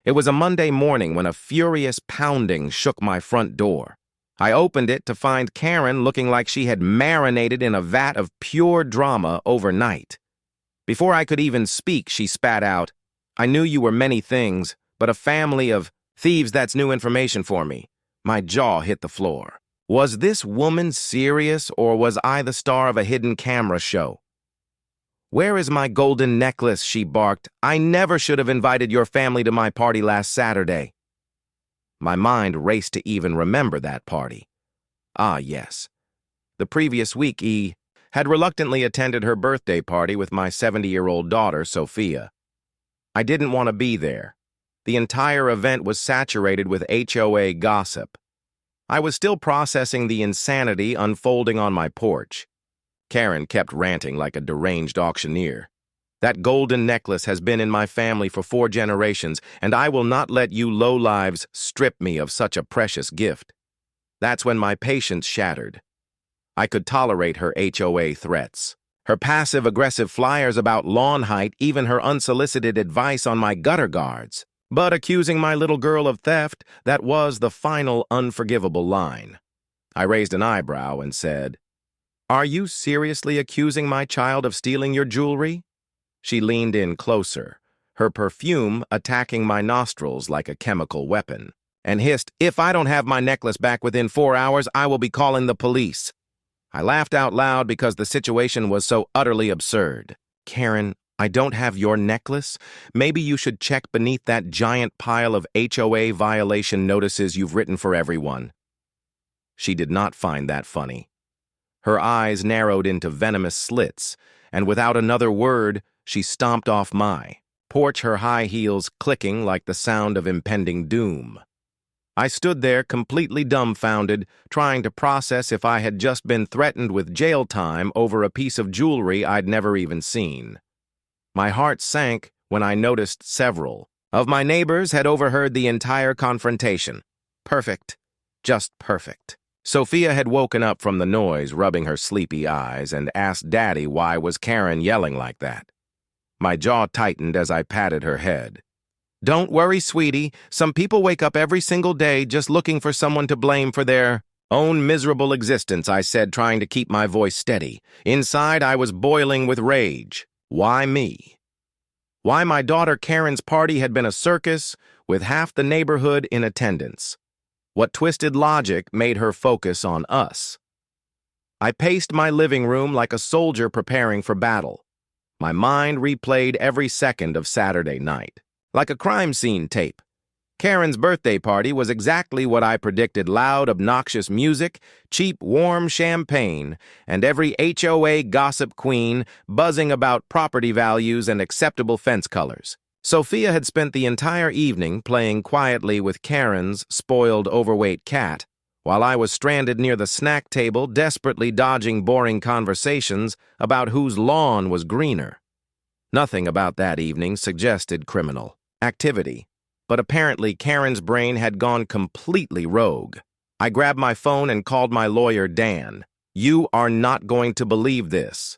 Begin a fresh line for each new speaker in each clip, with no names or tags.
It was a Monday morning when a furious pounding shook my front door. I opened it to find Karen looking like she had marinated in a vat of pure drama overnight. Before I could even speak, she spat out, "I knew you were many things, but a family of thieves, that's new information for me." My jaw hit the floor. Was this woman serious, or was I the star of a hidden camera show? "Where is my golden necklace?" she barked. "I never should have invited your family to my party last Saturday." My mind raced to even remember that party. Ah, yes. The previous week, had reluctantly attended her birthday party with my 70-year-old daughter, Sophia. I didn't want to be there. The entire event was saturated with HOA gossip. I was still processing the insanity unfolding on my porch. Karen kept ranting like a deranged auctioneer. "That golden necklace has been in my family for 4 generations, and I will not let you lowlives strip me of such a precious gift." That's when my patience shattered. I could tolerate her HOA threats, her passive-aggressive flyers about lawn height, even her unsolicited advice on my gutter guards. But accusing my little girl of theft, that was the final unforgivable line. I raised an eyebrow and said, "Are you seriously accusing my child of stealing your jewelry?" She leaned in closer, her perfume attacking my nostrils like a chemical weapon, and hissed, "If I don't have my necklace back within 4 hours, I will be calling the police." I laughed out loud because the situation was so utterly absurd. "Karen, I don't have your necklace. Maybe you should check beneath that giant pile of HOA violation notices you've written for everyone." She did not find that funny. Her eyes narrowed into venomous slits, and without another word, she stomped off my porch, her high heels clicking like the sound of impending doom. I stood there completely dumbfounded, trying to process if I had just been threatened with jail time over a piece of jewelry I'd never even seen. My heart sank when I noticed several of my neighbors had overheard the entire confrontation. Perfect. Just perfect. Sophia had woken up from the noise, rubbing her sleepy eyes, and asked Daddy why was Karen yelling like that. My jaw tightened as I patted her head. "Don't worry, sweetie. Some people wake up every single day just looking for someone to blame for their own miserable existence," I said, trying to keep my voice steady. Inside, I was boiling with rage. Why me? Why my daughter Karen's party had been a circus with half the neighborhood in attendance? What twisted logic made her focus on us? I paced my living room like a soldier preparing for battle. My mind replayed every second of Saturday night, like a crime scene tape. Karen's birthday party was exactly what I predicted: loud, obnoxious music, cheap, warm champagne, and every HOA gossip queen buzzing about property values and acceptable fence colors. Sophia had spent the entire evening playing quietly with Karen's spoiled, overweight cat, while I was stranded near the snack table, desperately dodging boring conversations about whose lawn was greener. Nothing about that evening suggested criminal activity, but apparently Karen's brain had gone completely rogue. I grabbed my phone and called my lawyer, Dan. "You are not going to believe this.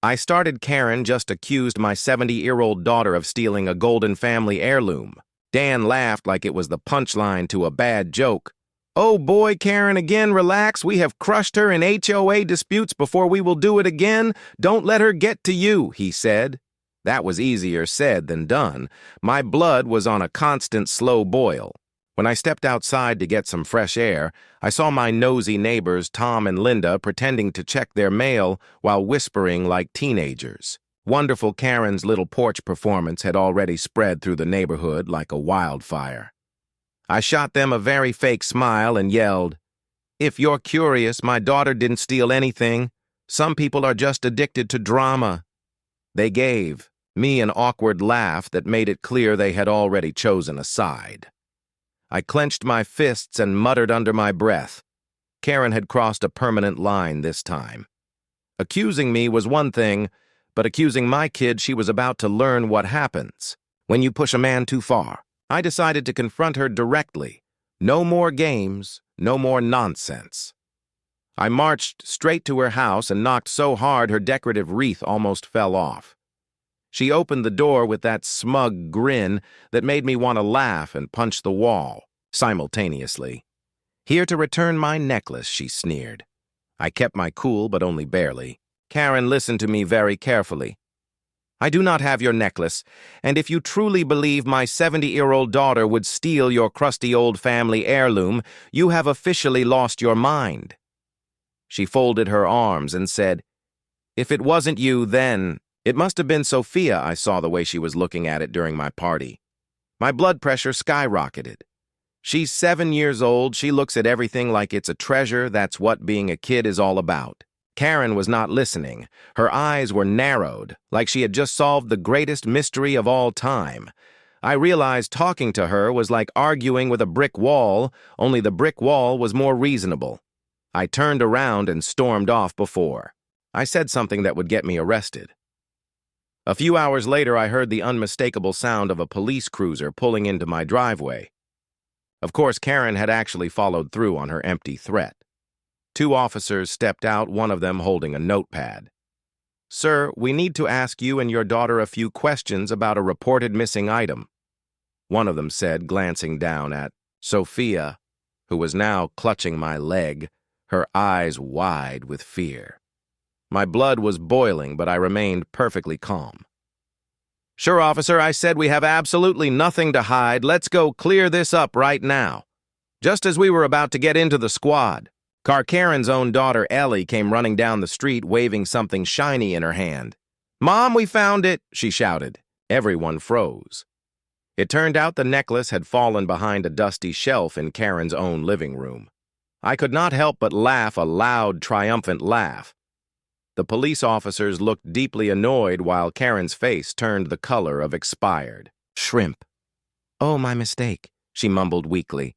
I started Karen just accused my 70-year-old daughter of stealing a golden family heirloom." Dan laughed like it was the punchline to a bad joke. "Oh boy, Karen, again, relax. We have crushed her in HOA disputes before we will do it again. Don't let her get to you," he said. That was easier said than done. My blood was on a constant slow boil. When I stepped outside to get some fresh air, I saw my nosy neighbors, Tom and Linda, pretending to check their mail while whispering like teenagers. Wonderful Karen's little porch performance had already spread through the neighborhood like a wildfire. I shot them a very fake smile and yelled, "If you're curious, my daughter didn't steal anything. Some people are just addicted to drama." They gave me an awkward laugh that made it clear they had already chosen a side. I clenched my fists and muttered under my breath. Karen had crossed a permanent line this time. Accusing me was one thing, but accusing my kid, she was about to learn what happens when you push a man too far. I decided to confront her directly. No more games, no more nonsense. I marched straight to her house and knocked so hard her decorative wreath almost fell off. She opened the door with that smug grin that made me want to laugh and punch the wall simultaneously. "Here to return my necklace," she sneered. I kept my cool, but only barely. Karen listened to me very carefully. "I do not have your necklace, and if you truly believe my 70-year-old daughter would steal your crusty old family heirloom, you have officially lost your mind." She folded her arms and said, "If it wasn't you, then..." It must have been Sophia. I saw the way she was looking at it during my party. My blood pressure skyrocketed. She's 7 years old. She looks at everything like it's a treasure. That's what being a kid is all about. Karen was not listening. Her eyes were narrowed, like she had just solved the greatest mystery of all time. I realized talking to her was like arguing with a brick wall, only the brick wall was more reasonable. I turned around and stormed off before I said something that would get me arrested. A few hours later, I heard the unmistakable sound of a police cruiser pulling into my driveway. Of course, Karen had actually followed through on her empty threat. 2 officers stepped out, one of them holding a notepad. "Sir, we need to ask you and your daughter a few questions about a reported missing item," one of them said, glancing down at Sophia, who was now clutching my leg, her eyes wide with fear. My blood was boiling, but I remained perfectly calm. "Sure, officer, I said we have absolutely nothing to hide. Let's go clear this up right now." Just as we were about to get into the squad, Karen's own daughter, Ellie, came running down the street waving something shiny in her hand. "Mom, we found it," she shouted. Everyone froze. It turned out the necklace had fallen behind a dusty shelf in Karen's own living room. I could not help but laugh a loud, triumphant laugh. The police officers looked deeply annoyed while Karen's face turned the color of expired shrimp. "Oh, my mistake," she mumbled weakly.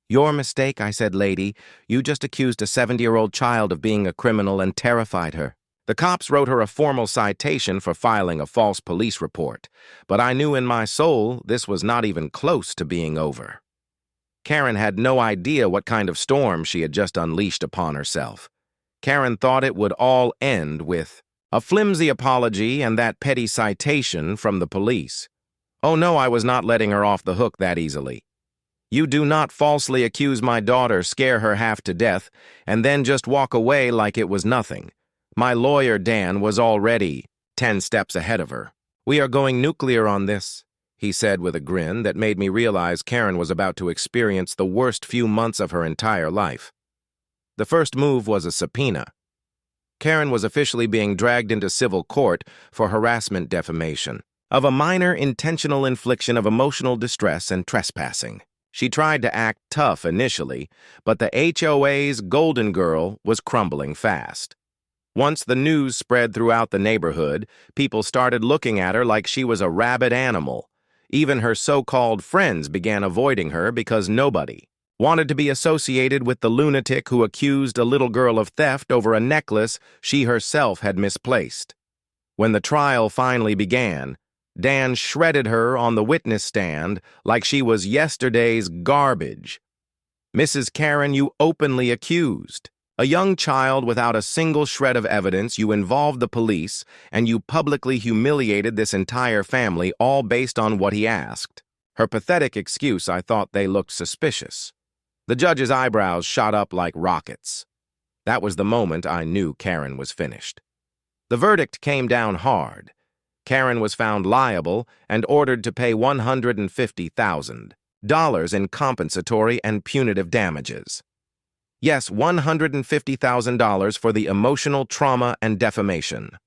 "Your mistake," I said, "lady. You just accused a 70-year-old child of being a criminal and terrified her." The cops wrote her a formal citation for filing a false police report, but I knew in my soul this was not even close to being over. Karen had no idea what kind of storm she had just unleashed upon herself. Karen thought it would all end with a flimsy apology and that petty citation from the police. Oh no, I was not letting her off the hook that easily. "You do not falsely accuse my daughter, scare her half to death, and then just walk away like it was nothing." My lawyer, Dan, was already 10 steps ahead of her. "We are going nuclear on this," he said with a grin that made me realize Karen was about to experience the worst few months of her entire life. The first move was a subpoena. Karen was officially being dragged into civil court for harassment defamation of a minor intentional infliction of emotional distress and trespassing. She tried to act tough initially, but the HOA's golden girl was crumbling fast. Once the news spread throughout the neighborhood, people started looking at her like she was a rabid animal. Even her so-called friends began avoiding her because nobody wanted to be associated with the lunatic who accused a little girl of theft over a necklace she herself had misplaced. When the trial finally began, Dan shredded her on the witness stand like she was yesterday's garbage. "Mrs. Karen, you openly accused a young child without a single shred of evidence, you involved the police, and you publicly humiliated this entire family, all based on what he asked." Her pathetic excuse, I thought they looked suspicious. The judge's eyebrows shot up like rockets. That was the moment I knew Karen was finished. The verdict came down hard. Karen was found liable and ordered to pay $150,000 in compensatory and punitive damages. Yes, $150,000 for the emotional trauma and defamation.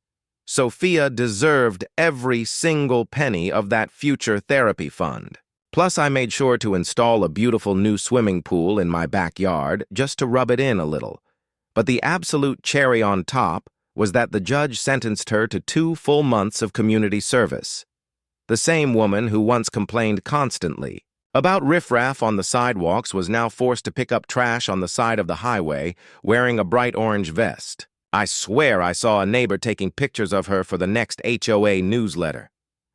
Sophia deserved every single penny of that future therapy fund. Plus, I made sure to install a beautiful new swimming pool in my backyard just to rub it in a little. But the absolute cherry on top was that the judge sentenced her to 2 full months of community service. The same woman who once complained constantly about riffraff on the sidewalks was now forced to pick up trash on the side of the highway wearing a bright orange vest. I swear I saw a neighbor taking pictures of her for the next HOA newsletter.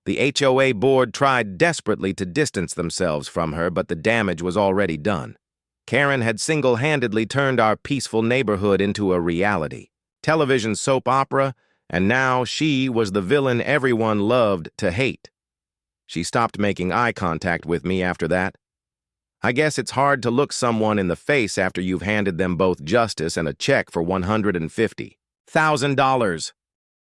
The HOA board tried desperately to distance themselves from her, but the damage was already done. Karen had single-handedly turned our peaceful neighborhood into a reality television soap opera and now she was the villain everyone loved to hate. She stopped making eye contact with me after that. I guess it's hard to look someone in the face after you've handed them both justice and a check for $150,000.